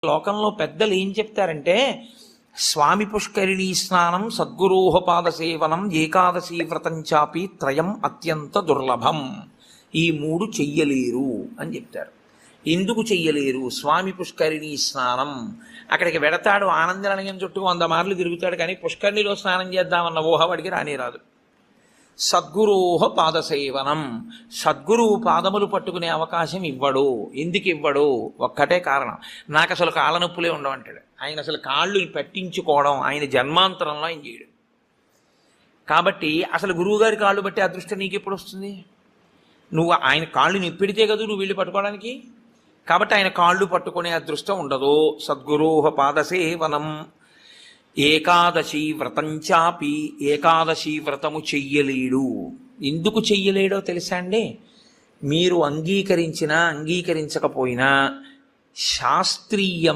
లోకంలో పెద్దలు ఏం చెప్తారంటే స్వామి పుష్కరిణీ స్నానం సద్గురోహపాద సేవనం ఏకాదశి వ్రతం చాపి త్రయం అత్యంత దుర్లభం. ఈ మూడు చెయ్యలేరు అని చెప్తారు. ఎందుకు చెయ్యలేరు? స్వామి పుష్కరిణీ స్నానం అక్కడికి వెడతాడు, ఆనందనయం చుట్టూ 100 మార్లు తిరుగుతాడు, కానీ పుష్కరిణిలో స్నానం చేద్దామన్న ఊహ వాడికి రానేరాదు. సద్గురోహ పాదసేవనం, సద్గురువు పాదములు పట్టుకునే అవకాశం ఇవ్వడు. ఎందుకు ఇవ్వడు? ఒక్కటే కారణం, నాకు అసలు కాళ్ళ నొప్పులే ఉండవంటాడు. ఆయన అసలు కాళ్ళు పట్టించుకోవడం ఆయన జన్మాంతరంలో ఆయన చేయడు. కాబట్టి అసలు గురువుగారి కాళ్ళు బట్టి అదృష్టం నీకు ఎప్పుడు వస్తుంది? నువ్వు ఆయన కాళ్ళు నిప్పెడితే కదా నువ్వు వెళ్ళి పట్టుకోవడానికి. కాబట్టి ఆయన కాళ్ళు పట్టుకునే అదృష్టం ఉండదు. సద్గురోహ పాదసేవనం ఏకాదశి వ్రతం చాపి, ఏకాదశి వ్రతము చెయ్యలేడు. ఎందుకు చెయ్యలేడో తెలుసా అండి? మీరు అంగీకరించినా అంగీకరించకపోయినా శాస్త్రీయ